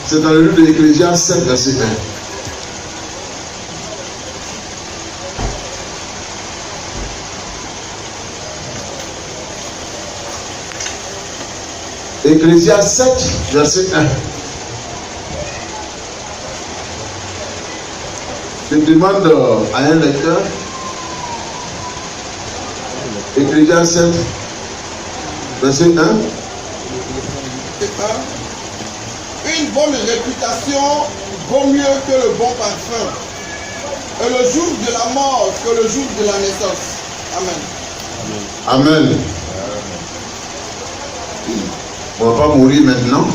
C'est dans le livre de l'Ecclésiaste 7, verset 1. Ecclésiaste 7, verset 1. Je demande à un lecteur. Ecclésiaste 7, verset 1. Une bonne réputation vaut mieux que le bon parfum, et le jour de la mort que le jour de la naissance. Amen. Amen. On ne va pas mourir maintenant.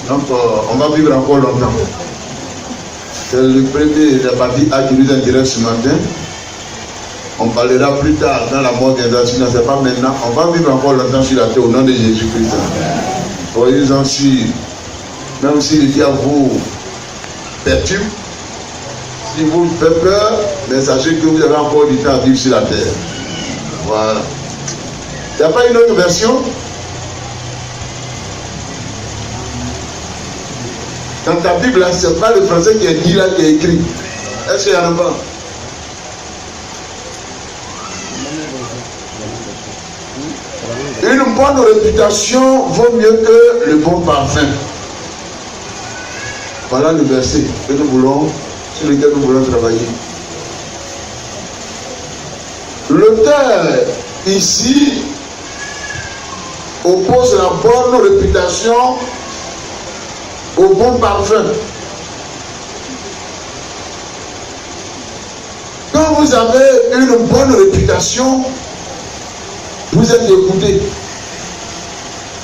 Donc on va vivre encore longtemps. C'est le premier, la partie A qui nous intéresse ce matin. On parlera plus tard dans la mort des assassins, c'est pas maintenant. On va vivre encore longtemps sur la terre au nom de Jésus-Christ. Soyez-en sûrs. Même si le diable vous perturbe, si vous faites peur, mais sachez que vous avez encore du temps à vivre sur la terre. Voilà. Il n'y a pas une autre version? Dans ta Bible, là, ce n'est pas le français qui est dit là, qui est écrit. Est-ce qu'il y en a pas? Une bonne réputation vaut mieux que le bon parfum. Voilà le verset que nous voulons, sur lequel nous voulons travailler. L'auteur ici oppose la bonne réputation au bon parfum. Quand vous avez une bonne réputation, vous êtes écouté,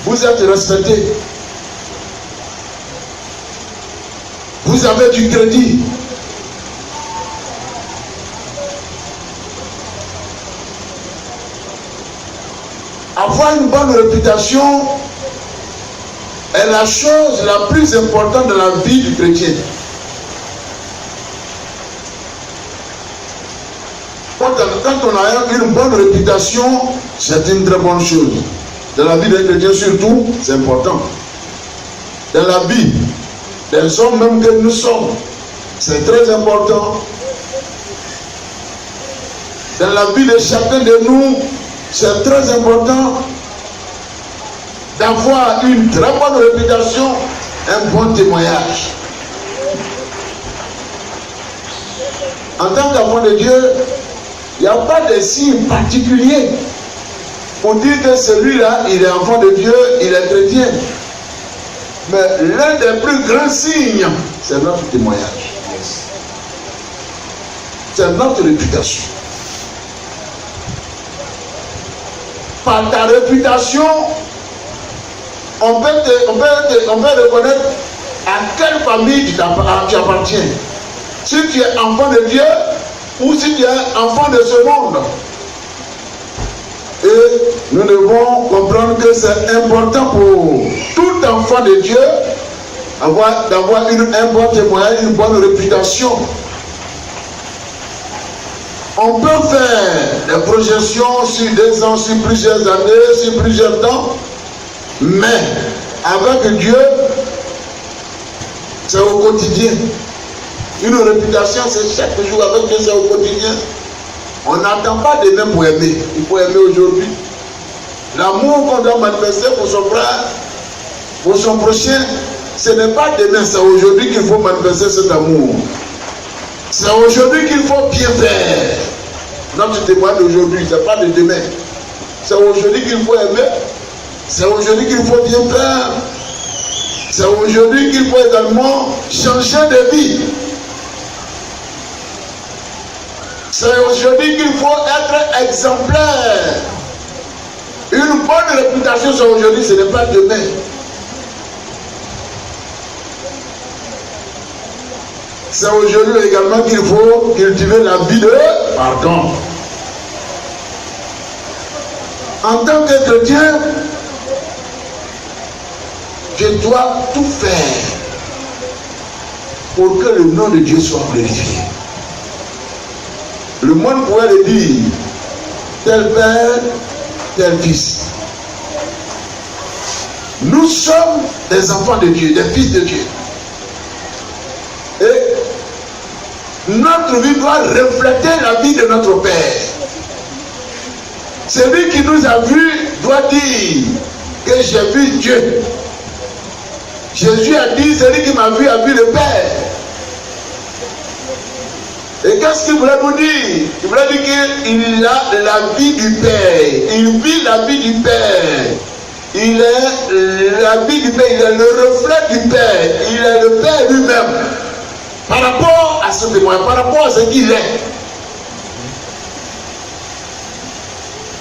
vous êtes respecté, vous avez du crédit. Avoir une bonne réputation est la chose la plus importante de la vie du chrétien. Quand on a une bonne réputation, c'est une très bonne chose. Dans la vie des chrétiens surtout, c'est important. Dans la vie des hommes même que nous sommes, c'est très important. Dans la vie de chacun de nous, c'est très important d'avoir une très bonne réputation, un bon témoignage. En tant qu'enfant de Dieu, il n'y a pas de signe particulier pour dire que celui-là, il est enfant de Dieu, il est chrétien. Mais l'un des plus grands signes, c'est notre témoignage. C'est notre réputation. Par ta réputation, on peut reconnaître à quelle famille tu appartiens. Si tu es enfant de Dieu ou si tu es enfant de ce monde. Et nous devons comprendre que c'est important pour tout enfant de Dieu d'avoir un bon témoignage, une bonne réputation. On peut faire des projections sur 2 ans, sur plusieurs années, sur plusieurs temps, mais avec Dieu, c'est au quotidien. Une réputation, c'est chaque jour, avec Dieu, c'est au quotidien. On n'attend pas demain pour aimer. Il faut aimer aujourd'hui. L'amour qu'on doit manifester pour son frère, pour son prochain, ce n'est pas demain, c'est aujourd'hui qu'il faut manifester cet amour. C'est aujourd'hui qu'il faut bien faire. Notre témoignage d'aujourd'hui, ce n'est pas de demain. C'est aujourd'hui qu'il faut aimer. C'est aujourd'hui qu'il faut bien faire. C'est aujourd'hui qu'il faut également changer de vie. C'est aujourd'hui qu'il faut être exemplaire. Une bonne réputation, c'est aujourd'hui, ce n'est pas demain. C'est aujourd'hui également qu'il faut cultiver la vie de pardon. En tant que chrétien, je dois tout faire pour que le nom de Dieu soit glorifié. Le monde pourrait le dire, tel père, tel fils. Nous sommes des enfants de Dieu, des fils de Dieu. Et notre vie doit refléter la vie de notre Père. Celui qui nous a vus doit dire que j'ai vu Dieu. Jésus a dit, celui qui m'a vu a vu le Père. Et qu'est-ce qu'il voulait nous dire? Il voulait dire qu'il a la vie du Père. Il vit la vie du Père. Il est la vie du Père. Il est le reflet du Père. Il est le Père lui-même. Par rapport à ce témoin, par rapport à ce qu'il est.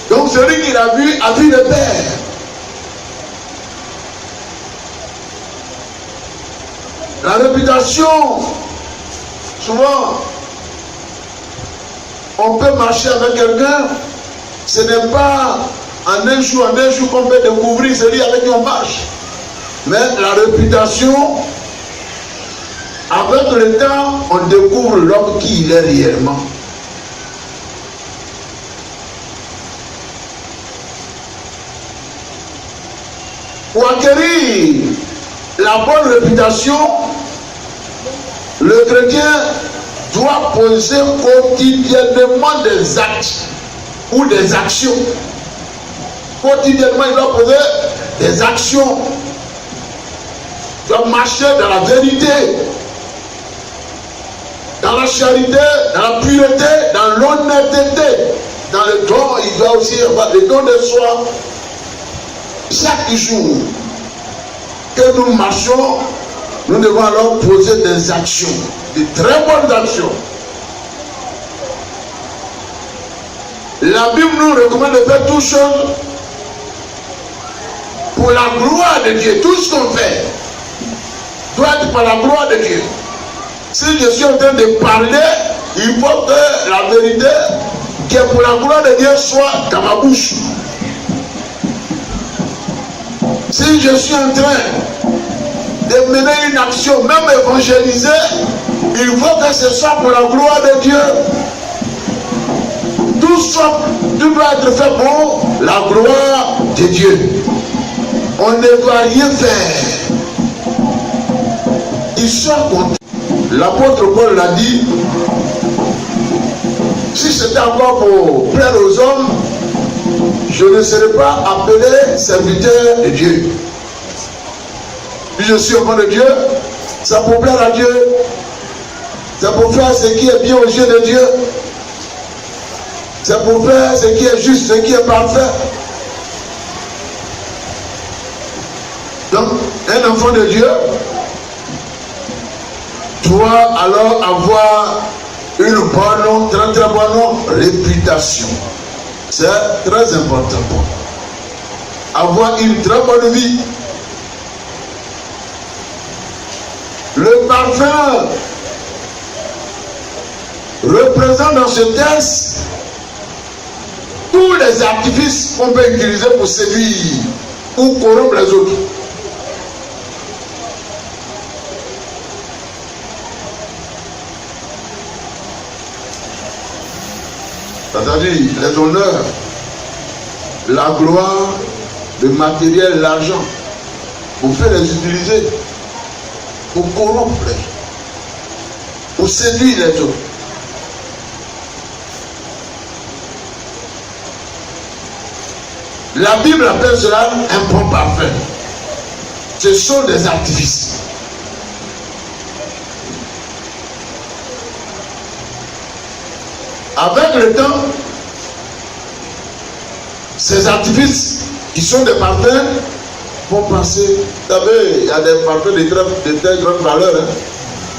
Donc celui qui l'a vu a vu le Père. La réputation, souvent, on peut marcher avec quelqu'un, ce n'est pas en un jour qu'on peut découvrir celui avec qui on marche. Mais la réputation, avec le temps, on découvre l'homme qui il est réellement. Pour acquérir la bonne réputation, le chrétien doit poser quotidiennement des actes ou des actions. Quotidiennement, il doit poser des actions. Il doit marcher dans la vérité, dans la charité, dans la pureté, dans l'honnêteté, dans le don. Il doit aussi avoir le don de soi. Chaque jour que nous marchons, nous devons alors poser des actions, de très bonnes actions. La Bible nous recommande de faire toutes choses pour la gloire de Dieu. Tout ce qu'on fait doit être pour la gloire de Dieu. Si je suis en train de parler, il faut que la vérité qui est pour la gloire de Dieu soit dans ma bouche. Si je suis en train de mener une action, même évangéliser, il faut que ce soit pour la gloire de Dieu. Tout doit être fait pour la gloire de Dieu. On ne doit rien faire. Il soit content. L'apôtre Paul l'a dit, si c'était encore pour plaire aux hommes, je ne serai pas appelé serviteur de Dieu. Si je suis enfant de Dieu, c'est pour plaire à Dieu. C'est pour faire ce qui est bien aux yeux de Dieu. C'est pour faire ce qui est juste, ce qui est parfait. Donc, un enfant de Dieu doit alors avoir une bonne, très très bonne réputation. C'est très important pour nous. Avoir une très bonne vie. Le parfum représente dans ce texte tous les artifices qu'on peut utiliser pour séduire ou corrompre les autres. C'est-à-dire les honneurs, la gloire, le matériel, l'argent. Vous pouvez les utiliser pour corrompre les gens, pour séduire les autres. La Bible appelle cela un bon parfum. Ce sont des artifices. Avec le temps, ces artifices qui sont des parfums vont passer. Vous savez, il y a des parfums de très grande valeur. Hein?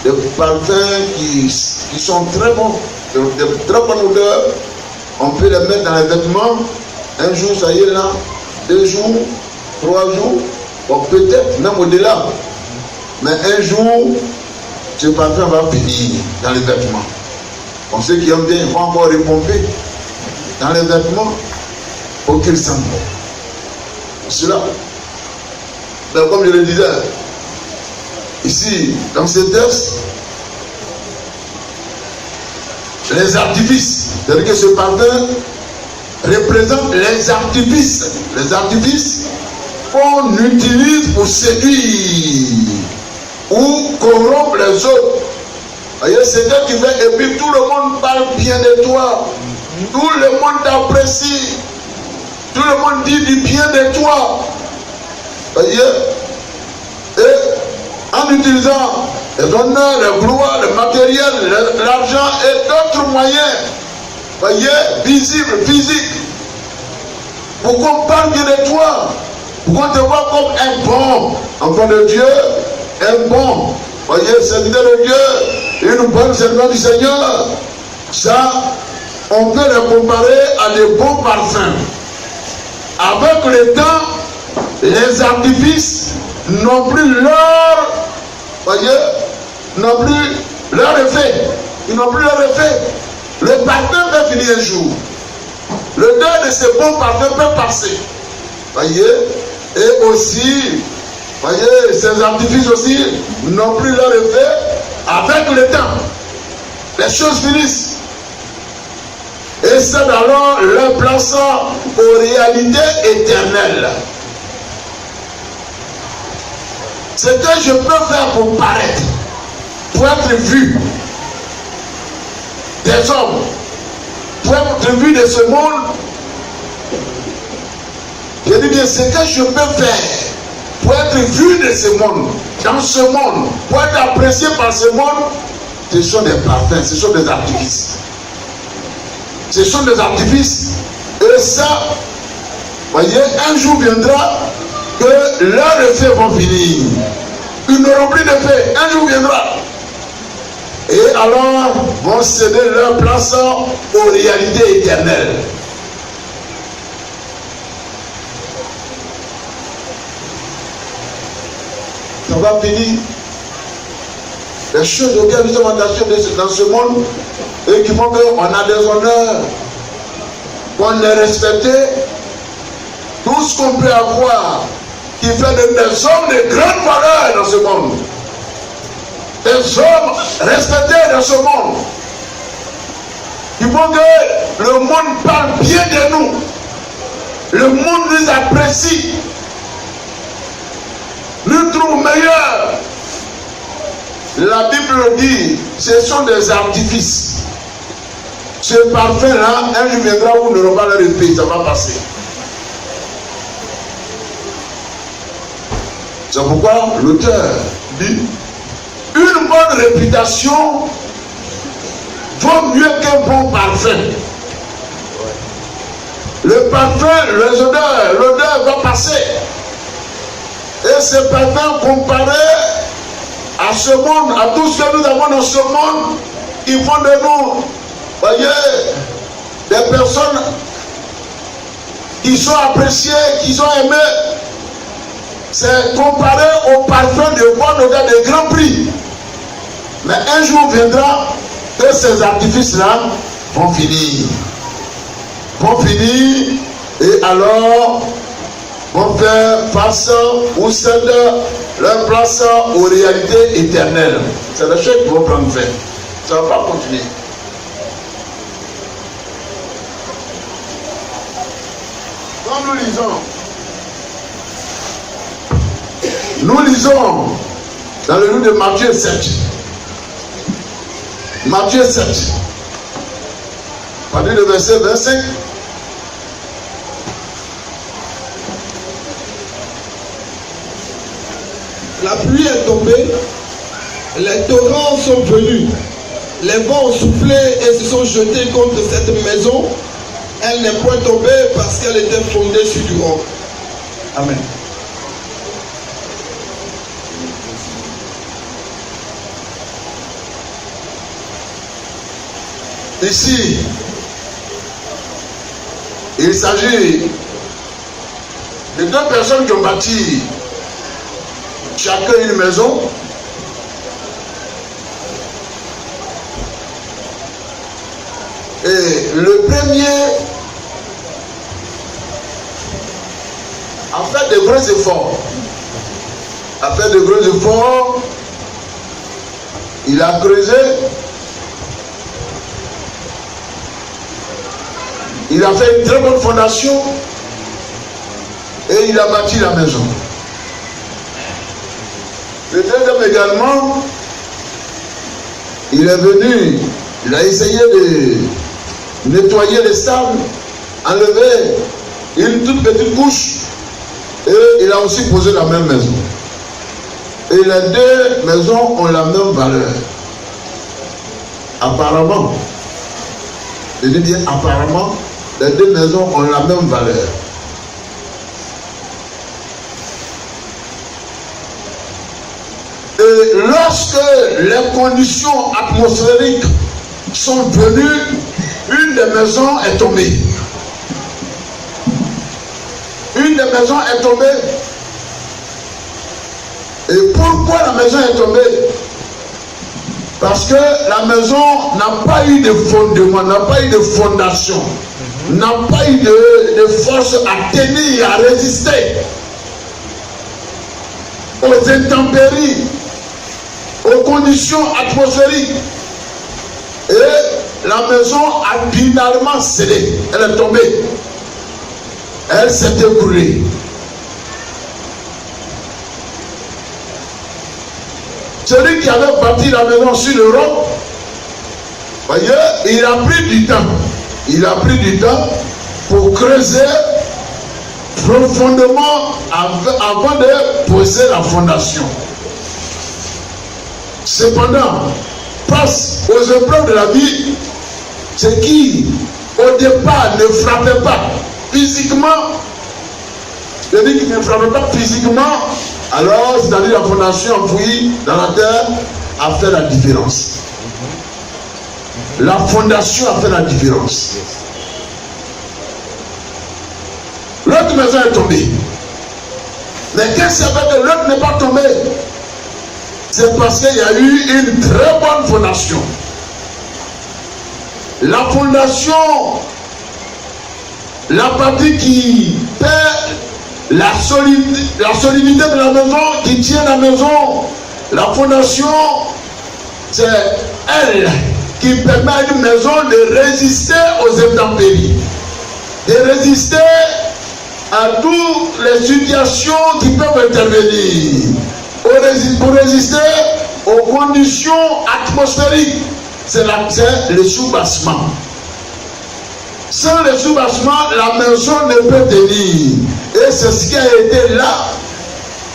Des parfums qui sont très bons, de très bonne odeur. On peut les mettre dans les vêtements. Un jour, ça y est là. 2 jours, 3 jours. Bon, peut-être même au-delà. Mais un jour, ce parfum va finir dans les vêtements. Bon, ceux qui aiment bien, ils vont encore repomper dans les vêtements pour qu'ils sentent bon. Cela. Mais comme je le disais, ici, dans ce texte, les artifices, c'est-à-dire que ce parfum représente les artifices qu'on utilise pour séduire ou corrompre les autres. Voyez, c'est Dieu qui fait, et puis tout le monde parle bien de toi. Tout le monde t'apprécie. Tout le monde dit du bien de toi. Voyez, et en utilisant les honneurs, les gloires, le matériel, l'argent et d'autres moyens, voyez, visibles, physiques, pour qu'on parle bien de toi, pour qu'on te voit comme un bon enfant de Dieu, un bon, voyez, serviteur de Dieu, une bonne servante du Seigneur. Ça, on peut les comparer à des bons parfums. Avec le temps, les artifices n'ont plus leur, voyez, n'ont plus leur effet. Ils n'ont plus leur effet. Le parfum peut finir un jour. Le deuil de ces bons parfums peut passer. Voyez, et aussi, voyez, ces artifices aussi n'ont plus leur effet. Avec le temps, les choses finissent. Et c'est alors leur plaçant aux réalités éternelles. Ce que je peux faire pour paraître, pour être vu des hommes, pour être vu de ce monde, je dis bien ce que je peux faire pour être vu de ce monde, dans ce monde, pour être apprécié par ce monde, ce sont des parfums, ce sont des artifices. Ce sont des artifices. Et ça, voyez, un jour viendra que leurs effets vont finir. Ils n'auront plus d'effet. Un jour viendra. Et alors vont céder leur place aux réalités éternelles. Ça va finir. Les choses auxquelles nous sommes attachés dans ce monde et qui font qu'on a des honneurs, qu'on est respecté, tout ce qu'on peut avoir qui fait des hommes de grande valeur dans ce monde, des hommes respectés dans ce monde, qui font que le monde parle bien de nous, le monde nous apprécie, nous trouve meilleurs. La Bible dit, ce sont des artifices. Ce parfum-là, un jour viendra où nous n'aurons pas leur effet, ça va passer. C'est pourquoi l'auteur dit, une bonne réputation vaut mieux qu'un bon parfum. Le parfum, les odeurs, l'odeur va passer. Et ce parfum comparé à ce monde, à tout ce que nous avons dans ce monde, qui font de nous, voyez, des personnes qui sont appréciées, qui sont aimées, c'est comparé au parfum de bonne odeur de grand prix. Mais un jour viendra que ces artifices-là vont finir. Vont finir et alors vont faire face ou cèdent leur place aux réalités éternelles. C'est la chose qui vont prendre fin. Ça ne va pas continuer. Quand nous lisons dans le livre de Matthieu 7. Matthieu 7. À partir du verset 25. La pluie est tombée, les torrents sont venus, les vents ont soufflé et se sont jetés contre cette maison. Elle n'est point tombée parce qu'elle était fondée sur du roc. Amen. Ici, il s'agit de deux personnes qui ont bâti chacun une maison. Et le premier a fait de gros efforts. Il a creusé. Il a fait une très bonne fondation. Et et il a bâti la maison. Le deuxième également, il est venu, il a essayé de nettoyer les sables, enlever une toute petite couche, et il a aussi posé la même maison. Et les deux maisons ont la même valeur. Apparemment, je dis bien apparemment, les deux maisons ont la même valeur. Et lorsque les conditions atmosphériques sont venues, une des maisons est tombée. Une des maisons est tombée. Et pourquoi la maison est tombée? Parce que la maison n'a pas eu de fondement, n'a pas eu de fondation, n'a pas eu de force à tenir, à résister aux intempéries, aux conditions atmosphériques. Et la maison a finalement cédé. Elle est tombée. Elle s'est écroulée. Celui qui avait bâti la maison sur le roc, voyez, il a pris du temps. Il a pris du temps pour creuser profondément avant de poser la fondation. Cependant, face aux épreuves de la vie, ce qui au départ ne frappait pas physiquement, je dis qu'il ne frappait pas physiquement, alors c'est-à-dire la fondation enfouie dans la terre a fait la différence. La fondation a fait la différence. L'autre maison est tombée. Mais qu'est-ce qui fait que l'autre n'est pas tombé? C'est parce qu'il y a eu une très bonne fondation. La fondation, la partie qui perd la solidité de la maison, qui tient la maison, la fondation, c'est elle qui permet à une maison de résister aux intempéries, de résister à toutes les situations qui peuvent intervenir, pour résister aux conditions atmosphériques. C'est le soubassement. Sans le soubassement, la maison ne peut tenir. Et c'est ce qui a été là.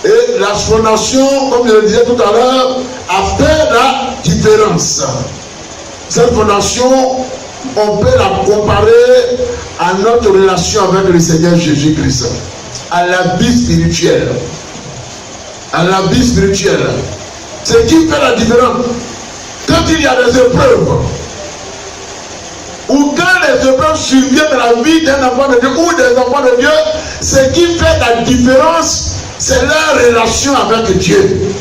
Et la fondation, comme je le disais tout à l'heure, a fait la différence. Cette fondation, on peut la comparer à notre relation avec le Seigneur Jésus-Christ, à la vie spirituelle. À la vie spirituelle. Ce qui fait la différence, quand il y a des épreuves, ou quand les épreuves surviennent dans la vie d'un enfant de Dieu ou des enfants de Dieu, ce qui fait la différence, c'est leur relation avec Dieu.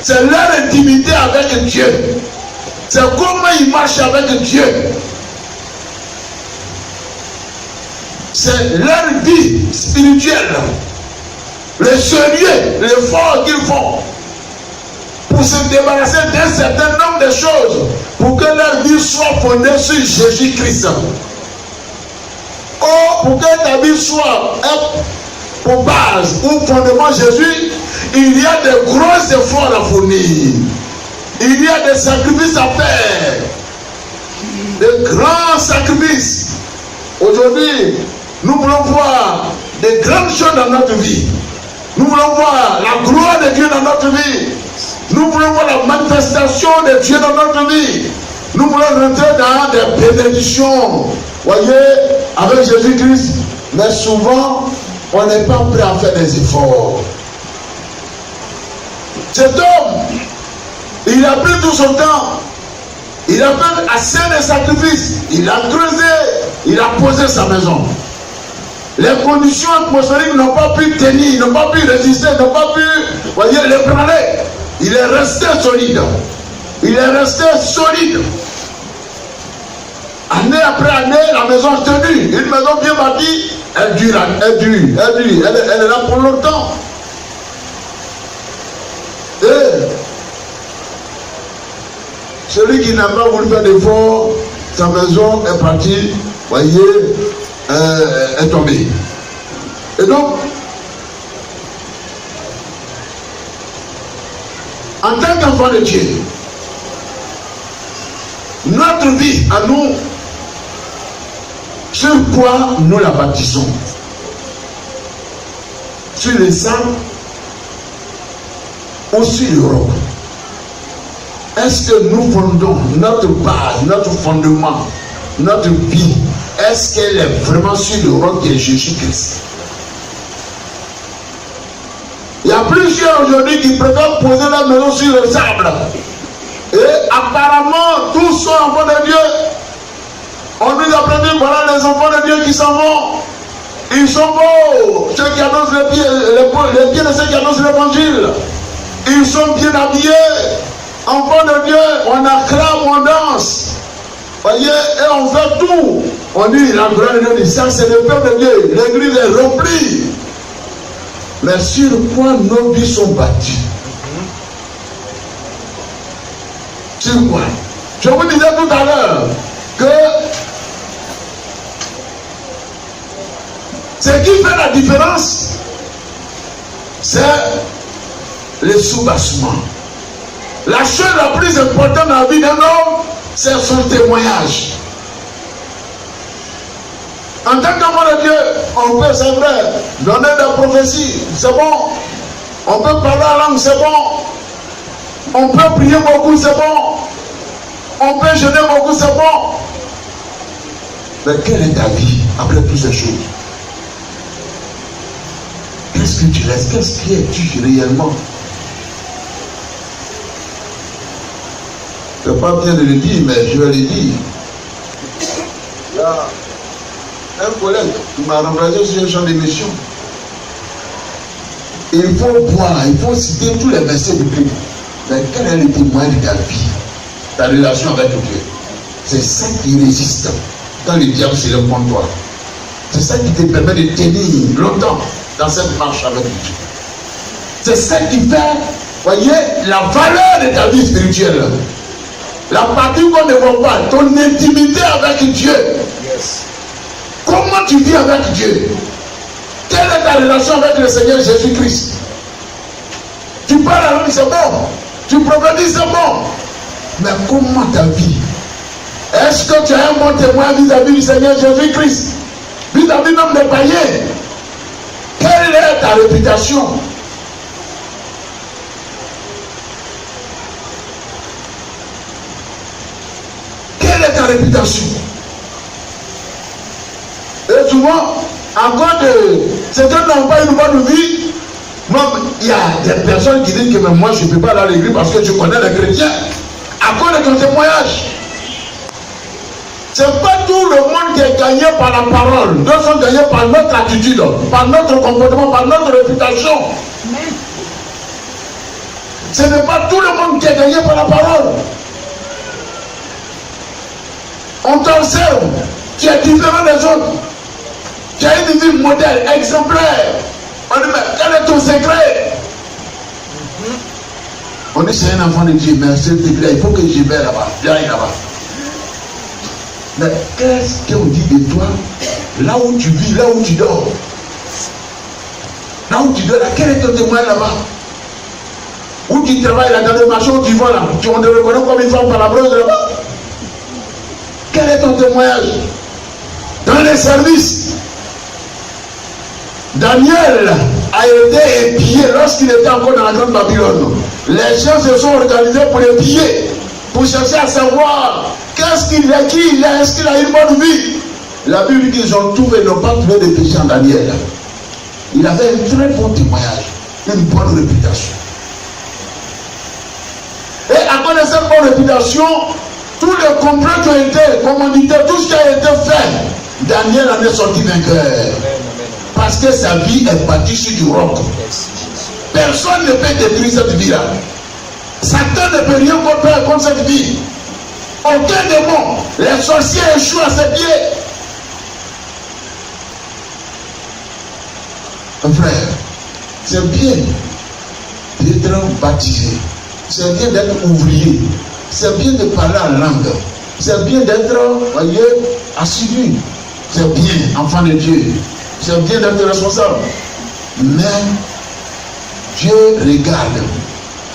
C'est leur intimité avec Dieu. C'est comment ils marchent avec Dieu. C'est leur vie spirituelle. Le sérieux, l'effort qu'ils font pour se débarrasser d'un certain nombre de choses, pour que leur vie soit fondée sur Jésus-Christ. Or, pour que ta vie soit pour base ou fondement Jésus, il y a de gros efforts à fournir. Il y a des sacrifices à faire. De grands sacrifices. Aujourd'hui, nous voulons voir de grandes choses dans notre vie. Nous voulons voir la gloire de Dieu dans notre vie. Nous voulons voir la manifestation de Dieu dans notre vie. Nous voulons rentrer dans des bénédictions. Voyez, avec Jésus-Christ. Mais souvent, on n'est pas prêt à faire des efforts. Cet homme, il a pris tout son temps. Il a fait assez de sacrifices. Il a creusé. Il a posé sa maison. Les conditions atmosphériques n'ont pas pu tenir, n'ont pas pu résister, n'ont pas pu, voyez, l'ébranler. Il est resté solide. Il est resté solide. Année après année, la maison est tenue. Une maison bien bâtie, elle dure, elle est là pour longtemps. Et celui qui n'a pas voulu faire d'effort, sa maison est partie, voyez, est tombée. Et donc, En tant qu'enfant de Dieu, notre vie à nous, sur quoi nous la bâtissons? Sur le sang ou sur le roc? Est-ce que nous fondons notre base, notre fondement, notre vie, est-ce qu'elle est vraiment sur le roc de Jésus-Christ? Il y a plusieurs aujourd'hui qui préfèrent poser la maison sur le sable. Et apparemment, tous sont enfants de Dieu. On nous a prévenu, voilà les enfants de Dieu qui s'en vont. Ils sont beaux, ceux qui annoncent les pieds de ceux qui annoncent l'évangile. Ils sont bien habillés. Enfants de Dieu, on acclame, on danse. Voyez, et on fait tout. On dit, la gloire de Dieu dit, ça c'est le peuple de Dieu. L'église est remplie. Mais sur quoi nos vies sont bâties? Sur quoi? Je vous disais tout à l'heure que ce qui fait la différence, c'est le soubassement. La chose la plus importante dans la vie d'un homme, c'est son témoignage. En tant qu'enfant de Dieu, on peut, c'est vrai, donner des prophéties, c'est bon. On peut parler en langue, c'est bon. On peut prier beaucoup, c'est bon. On peut jeûner beaucoup, c'est bon. Mais quelle est ta vie après toutes ces choses? Qu'est-ce que tu laisses? Qu'est-ce qui es-tu réellement? Je n'ai pas bien de le dire, mais je vais le dire. Il y a un collègue qui m'a remplacé sur un champ d'émission. Il faut boire, il faut citer tous les versets du Christ. Mais quel est le témoin de ta vie, ta relation avec Dieu? C'est ça qui résiste quand le diable se lève contre toi. C'est ça qui te permet de tenir longtemps dans cette marche avec Dieu. C'est ça qui fait, voyez, la valeur de ta vie spirituelle. La partie qu'on ne voit pas, ton intimité avec Dieu. Yes. Comment tu vis avec Dieu? Quelle est ta relation avec le Seigneur Jésus-Christ? Tu parles à lui, c'est bon. Tu prophétises, c'est bon. Mais comment ta vie? Est-ce que tu as un bon témoin vis-à-vis du Seigneur Jésus-Christ? Vis-à-vis même des païens? Quelle est ta réputation? Quelle est ta réputation? Et souvent, à cause de certains n'ont pas une bonne vie, il y a des personnes qui disent que mais moi je ne peux pas aller à l'église parce que je connais les chrétiens. À cause de ton témoignage. Ce n'est pas tout le monde qui est gagné par la parole. Nous sommes gagnés par notre attitude, par notre comportement, par notre réputation. Ce n'est pas tout le monde qui est gagné par la parole. On t'observe, tu es différent des autres. Tu as une vie modèle, exemplaire. On dit, mais quel est ton secret? On dit, c'est un enfant de Dieu, mais s'il te plaît, il faut que j'y vais là-bas. Viens là-bas. Mais qu'est-ce qu'on dit de toi? Là où tu vis, là où tu dors. Là où tu dors, là, quel est ton témoin là-bas? Où tu travailles là, dans le marché où tu vas là, on te reconnaît comme une femme palabreuse là-bas. Quel est ton témoignage? Dans les services. Daniel a été épié lorsqu'il était encore dans la grande Babylone. Les gens se sont organisés pour le piller, pour chercher à savoir qu'est-ce qu'il est, qui il est, est-ce qu'il a une bonne vie. La Bible dit qu'ils ont trouvé, n'ont pas trouvé de péché en Daniel. Il avait un très bon témoignage, une bonne réputation. Et à cause de cette bonne réputation, tous les complots qui ont été commandités, tout ce qui a été fait, Daniel en est sorti vainqueur. Parce que sa vie est bâtie sur du roc. Personne ne peut détruire cette vie-là. Satan ne peut rien faire contre cette vie. Aucun démon. Les sorciers échouent à ses pieds. Frère, c'est bien d'être baptisé. C'est bien d'être ouvrier. C'est bien de parler en langue. C'est bien d'être, voyez, assidu. C'est bien, enfant de Dieu. C'est bien d'être responsable. Mais Dieu regarde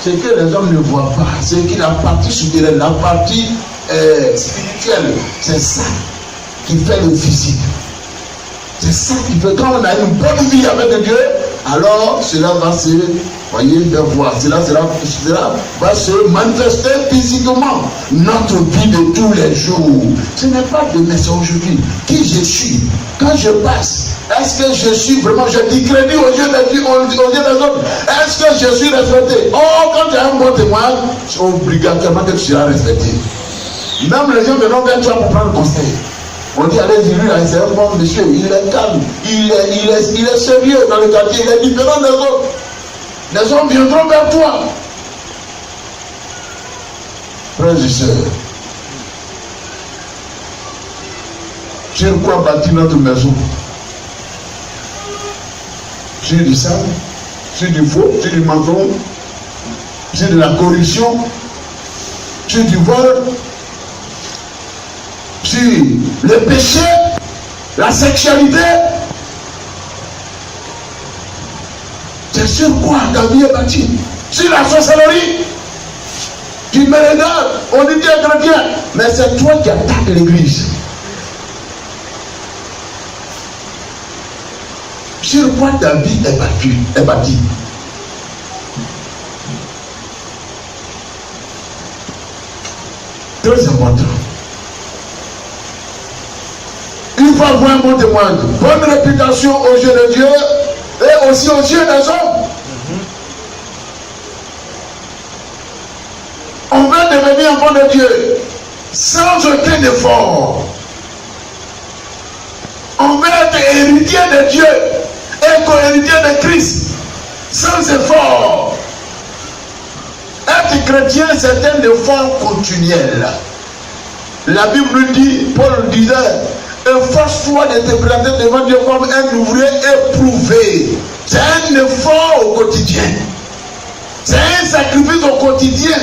ce que les hommes ne voient pas, c'est que la partie souterraine, la partie spirituelle, c'est ça qui fait le physique. C'est ça qui fait, quand on a une bonne vie avec Dieu, alors cela va se, voyez, faire voir, cela va se manifester physiquement. Notre vie de tous les jours, ce n'est pas de mais aujourd'hui. Qui je suis, quand je passe, est-ce que je suis vraiment, je dis crédit aux yeux des autres, est-ce que je suis respecté? Oh, quand tu as un bon témoin, c'est obligatoirement que tu seras respecté. Même les gens viendront vers toi pour prendre conseil. On dit, allez-y, lui, c'est un bon monsieur, il est calme, il est sérieux dans le quartier, il est différent des autres. Les hommes viendront vers toi. Frères et sœurs, sur quoi bâtir notre maison? Sur du sable, sur du faux, sur du mensonge, sur de la corruption, sur du vol, sur le péché, la sexualité. C'est sur quoi ta vie est bâtie? Sur la sorcellerie. Tu me regardes, on dit Dieu chrétien, mais c'est toi qui attaques l'église. Sur quoi ta vie est bâtie? Très important. Il faut avoir un bon témoin, bonne réputation aux yeux de Dieu et aussi aux yeux des hommes. On veut devenir enfant de Dieu sans aucun effort. On veut être héritier de Dieu et co-héritier de Christ sans effort. Être chrétien, c'est un effort continuel. La Bible nous dit, Paul disait, efforce-toi de te présenter devant Dieu comme un ouvrier éprouvé. C'est un effort au quotidien. C'est un sacrifice au quotidien.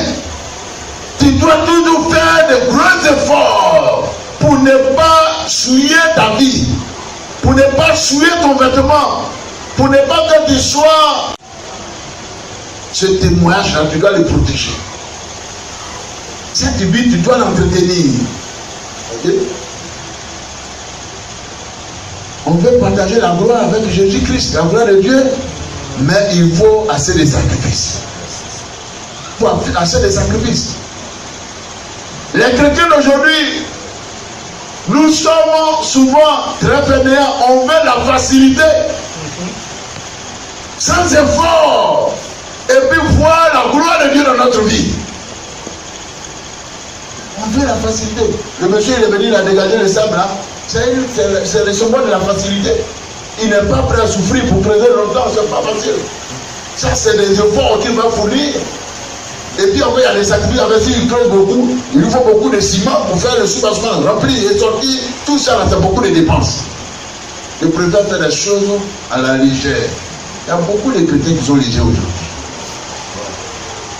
Tu dois toujours faire de gros efforts pour ne pas souiller ta vie, pour ne pas souiller ton vêtement, pour ne pas que tu sois. Ce témoignage-là, tu dois le protéger. Cette vie, tu dois l'entretenir. Okay? On veut partager la gloire avec Jésus-Christ, la gloire de Dieu, mais il faut assez de sacrifices. Il faut assez de sacrifices. Les chrétiens d'aujourd'hui, nous sommes souvent très fainéants, on veut la facilité, sans effort, et puis voir la gloire de Dieu dans notre vie. On veut la facilité. Le monsieur il est venu, il a dégagé le sable là. C'est le symbole de la facilité. Il n'est pas prêt à souffrir pour creuser longtemps, c'est pas facile. Ça, c'est des efforts qu'il va fournir. Et puis après, il y a des sacrifices, avec s'il creuse beaucoup, il lui faut beaucoup de ciment pour faire le soubassement, remplir et sortir. Tout ça, là, c'est beaucoup de dépenses. Je préfère faire des choses à la légère. Il y a beaucoup de chrétiens qui sont légers aujourd'hui.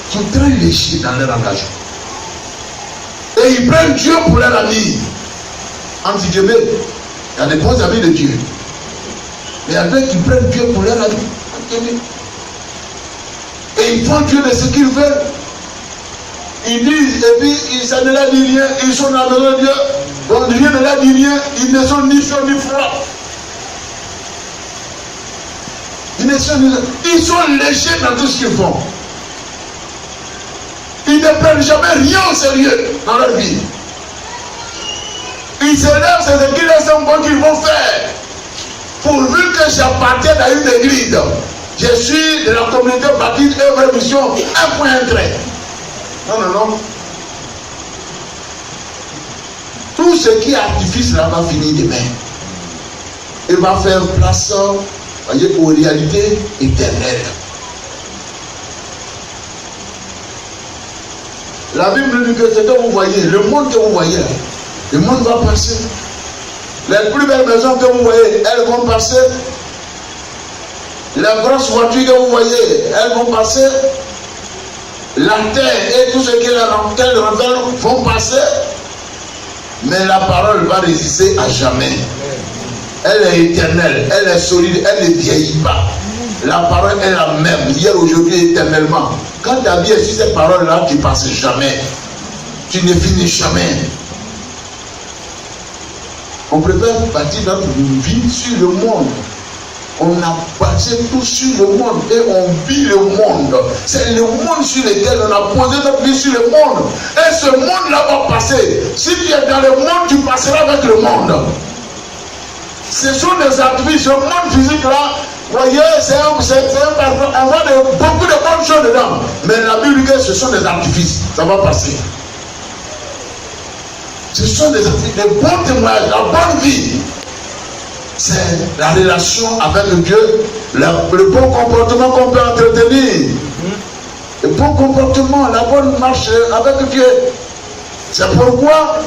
Ils sont très légers dans leur engagement. Et ils prennent Dieu pour leur ami. Entre guillemets, il y a des bons amis de Dieu. Mais il y a d'autres qui prennent Dieu pour leur ami. Et ils font Dieu de ce qu'ils veulent. Ils disent, et puis ça ne leur dit rien, ils sont dans le Dieu. Donc rien ne leur dit rien, ils ne sont ni chauds ni froids. Ils sont légers dans tout ce qu'ils font. Ils ne prennent jamais rien au sérieux dans leur vie. Ils se lèvent, c'est ce qu'ils sont bons qu'ils vont faire. Pourvu que j'appartienne à une église, je suis de la communauté baptiste œuvre mission, un point, un trait. Non. Tout ce qui est artifice là va finir demain. Il va faire place, voyez, aux réalités éternelles. La Bible dit que ce que vous voyez, le monde que vous voyez, le monde va passer. Les plus belles maisons que vous voyez, elles vont passer. Les grosses voitures que vous voyez, elles vont passer. La terre et tout ce qui est dans laquelle vont passer. Mais la parole va résister à jamais. Elle est éternelle, elle est solide, elle ne vieillit pas. La parole est la même, hier, aujourd'hui, éternellement. Quand ta vie est sur cette parole-là, tu ne passes jamais. Tu ne finis jamais. On préfère bâtir notre vie sur le monde. On a passé tout sur le monde et on vit le monde. C'est le monde sur lequel on a posé notre vie sur le monde. Et ce monde-là va passer. Si tu es dans le monde, tu passeras avec le monde. Ce sont des artifices. Ce monde physique-là, voyez, c'est un parfum. On voit beaucoup de bonnes choses dedans. Mais la Bible dit que ce sont des artifices. Ça va passer. Ce sont des artifices, des bons témoignages, la bonne vie. C'est la relation avec Dieu, le bon comportement qu'on peut entretenir. Le bon comportement, la bonne marche avec Dieu. C'est pourquoi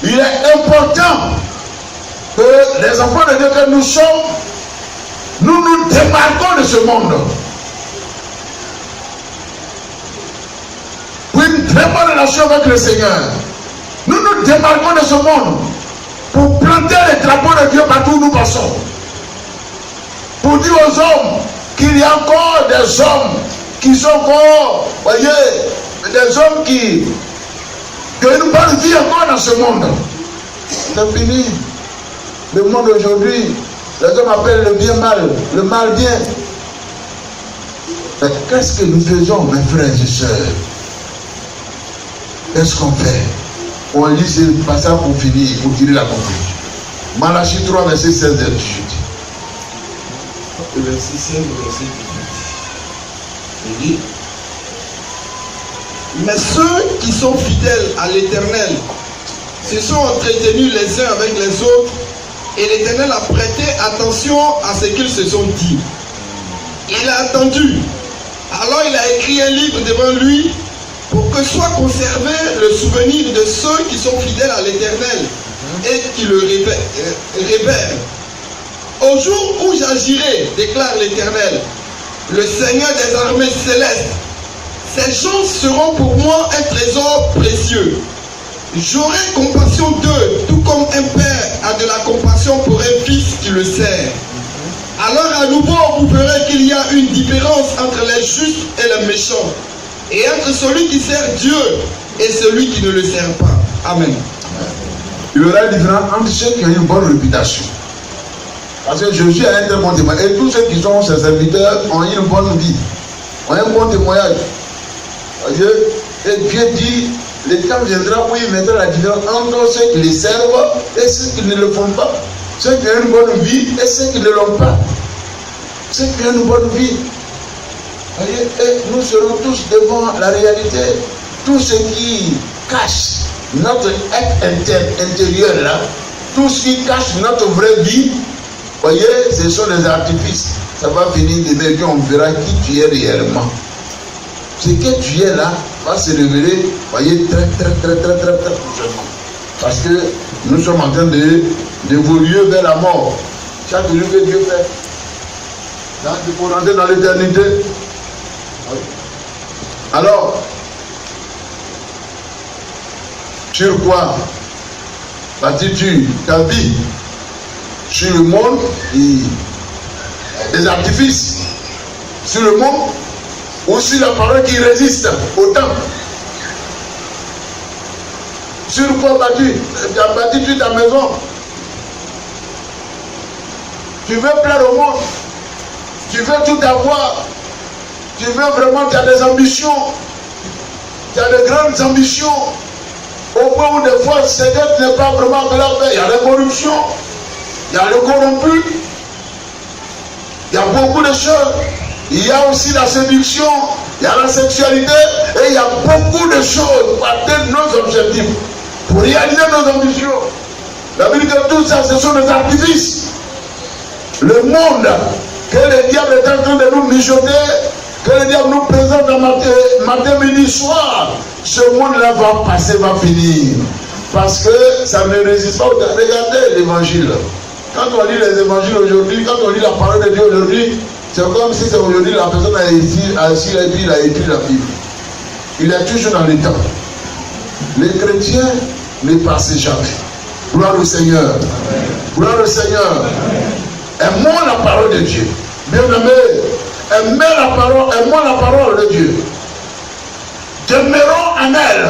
il est important que les enfants de Dieu que nous sommes, nous nous démarquons de ce monde. Pour une très bonne relation avec le Seigneur. Nous nous démarquons de ce monde. Pour planter les drapeaux de Dieu partout où nous passons. Pour dire aux hommes qu'il y a encore des hommes qui sont encore, voyez, des hommes qui ont une bonne vie encore dans ce monde. C'est fini. Le monde aujourd'hui, les hommes appellent le bien mal, le mal bien. Mais qu'est-ce que nous faisons, mes frères et sœurs? Qu'est-ce qu'on fait? On lit ce passage pour finir, pour tirer la conclusion. Malachie 3, verset 16 et 18. Verset 16, verset 18. Il dit: mais ceux qui sont fidèles à l'Éternel se sont entretenus les uns avec les autres, et l'Éternel a prêté attention à ce qu'ils se sont dit. Il a attendu. Alors il a écrit un livre devant lui, pour que soit conservé le souvenir de ceux qui sont fidèles à l'Éternel et qui le révèrent. Au jour où j'agirai, déclare l'Éternel, le Seigneur des armées célestes, ces gens seront pour moi un trésor précieux. J'aurai compassion d'eux, tout comme un père a de la compassion pour un fils qui le sert. Alors à nouveau, vous verrez qu'il y a une différence entre les justes et les méchants, et entre celui qui sert Dieu et celui qui ne le sert pas. Amen. Il y aura une différence entre ceux qui ont une bonne réputation. Parce que Jésus a un très bon témoignage. Et tous ceux qui sont ses serviteurs ont une bonne vie, ont un bon témoignage. Et Dieu dit, le temps viendra où il mettra la différence entre ceux qui les servent et ceux qui ne le font pas. Ceux qui ont une bonne vie et ceux qui ne l'ont pas. Ceux qui ont une bonne vie. Et nous serons tous devant la réalité. Tout ce qui cache notre être intérieur là, tout ce qui cache notre vraie vie, voyez, ce sont des artifices. Ça va finir de dire qu'on verra qui tu es réellement. Ce que tu es là va se révéler, voyez, très prochainement. Parce que nous sommes en train d'évoluer vers la mort. Chaque jour que Dieu fait. Il faut rentrer dans l'éternité. Alors, sur quoi bâtis-tu ta vie? Sur le monde et des artifices. Sur le monde ou sur la parole qui résiste au temps? Sur quoi bâtis-tu ta maison? Tu veux plaire au monde? Tu veux tout avoir? Tu veux vraiment, tu as des ambitions, tu as de grandes ambitions, au point où des fois, c'est d'être n'est pas vraiment de la paix. Il y a la corruption, il y a le corrompu, il y a beaucoup de choses. Il y a aussi la séduction, il y a la sexualité, et il y a beaucoup de choses pour atteindre nos objectifs, pour réaliser nos ambitions. La Bible dit que tout ça, ce sont des artifices. Le monde que le diable est en train de nous mijoter, que le diable nous présente matin, midi, soir, ce monde-là va passer, va finir. Parce que ça ne résiste pas. Regardez l'évangile. Quand on lit les évangiles aujourd'hui, quand on lit la parole de Dieu aujourd'hui, c'est comme si c'est aujourd'hui la personne a assis et puis il a écrit la Bible. Il est toujours dans le temps. Les chrétiens ne passent jamais. Gloire au Seigneur. Amen. Gloire au Seigneur. Amen. Aimons la parole de Dieu. Bien-aimés, aimons la parole de Dieu. en elle.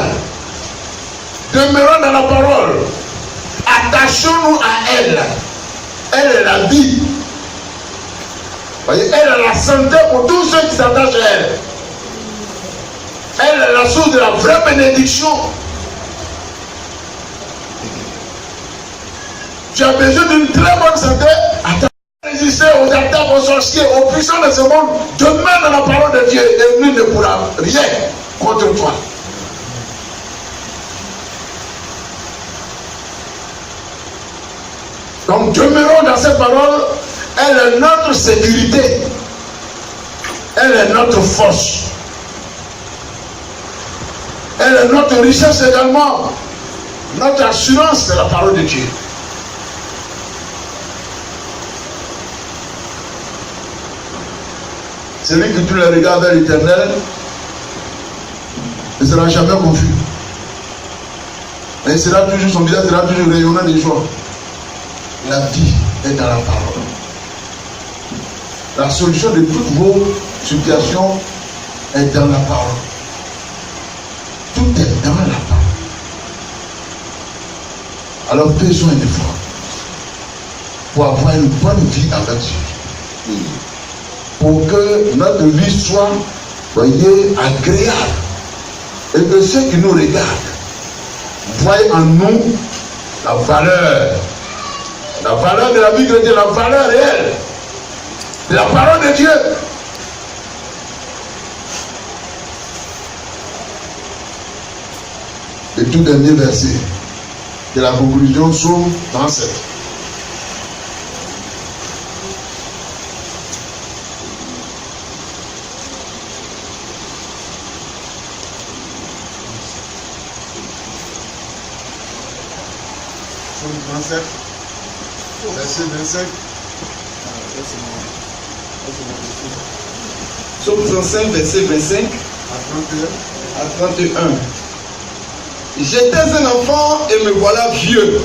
Demeurons dans la parole. Attachons-nous à elle. Elle est la vie. Voyez, elle est la santé pour tous ceux qui s'attachent à elle. Elle est la source de la vraie bénédiction. Tu as besoin d'une très bonne santé. Résister aux attaques, aux sorciers, aux puissants de ce monde. Demeure dans la parole de Dieu et nul ne pourra rien contre toi. Donc demeurons dans cette parole. Elle est notre sécurité. Elle est notre force. Elle est notre richesse également. Notre assurance, c'est la parole de Dieu. Celui qui tourne le regard vers l'Éternel ne sera jamais confus. Et sera toujours, son visage sera toujours rayonnant de joie. La vie est dans la parole. La solution de toutes vos situations est dans la parole. Tout est dans la parole. Alors faisons un effort pour avoir une bonne vie avec Dieu. Pour que notre vie soit, voyez, agréable. Et que ceux qui nous regardent voient en nous la valeur de la vie chrétienne, la valeur réelle de la parole de Dieu. Le tout dernier verset de la conclusion, Psaume 37. Psaume 37, verset 25. Psaume 35, verset 25 à 31. J'étais un enfant et me voilà vieux.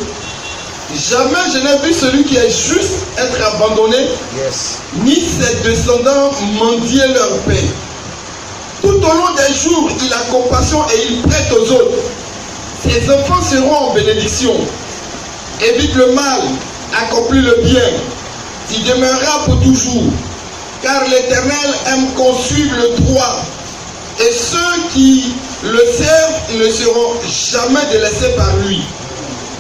Jamais je n'ai vu celui qui est juste être abandonné, ni ses descendants mendier leur pain. Tout au long des jours, il a compassion et il prête aux autres. Ses enfants seront en bénédiction. Évite le mal, accomplis le bien. Tu demeureras pour toujours. Car l'Éternel aime qu'on suive le droit. Et ceux qui le servent ne seront jamais délaissés par lui.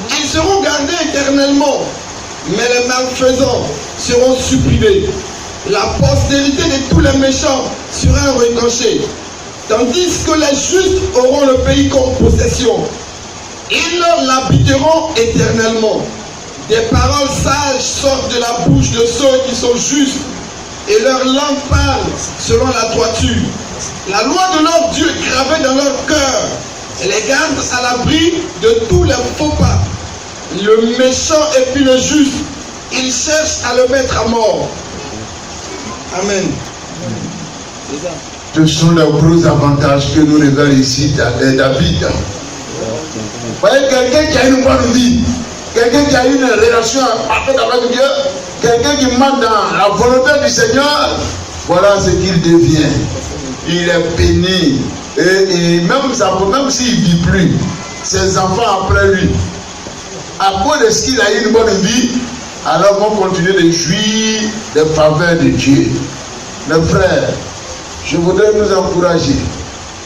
Ils seront gardés éternellement, mais les malfaisants seront supprimés. La postérité de tous les méchants sera retranchée, tandis que les justes auront le pays comme possession. Ils l'habiteront éternellement. Des paroles sages sortent de la bouche de ceux qui sont justes, et leur langue parle selon la droiture. La loi de leur Dieu est gravée dans leur cœur, et les garde à l'abri de tous les faux pas. Le méchant et puis le juste, ils cherchent à le mettre à mort. Amen. Ce sont les gros avantages que nous révèle ici David. Vous voyez, quelqu'un qui a une bonne vie, quelqu'un qui a une relation parfaite avec Dieu, quelqu'un qui marche dans la volonté du Seigneur, voilà ce qu'il devient. Il est béni. Et même s'il ne vit plus, ses enfants après lui, à cause de ce qu'il a eu une bonne vie, alors vont continuer de jouir des faveurs de Dieu. Mes frères, je voudrais nous encourager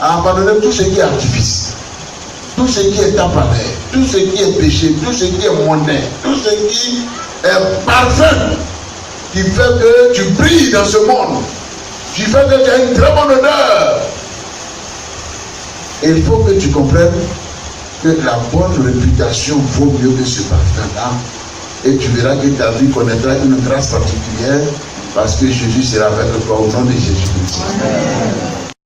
à abandonner tout ce qui est artifice, tout ce qui est appareil, tout ce qui est péché, tout ce qui est monnaie, tout ce qui est parfum, qui fait que tu brilles dans ce monde, qui fait que tu as une très bonne odeur. Et il faut que tu comprennes que la bonne réputation vaut mieux que ce parfum-là. Et tu verras que ta vie connaîtra une grâce particulière parce que Jésus sera avec toi au nom de Jésus-Christ.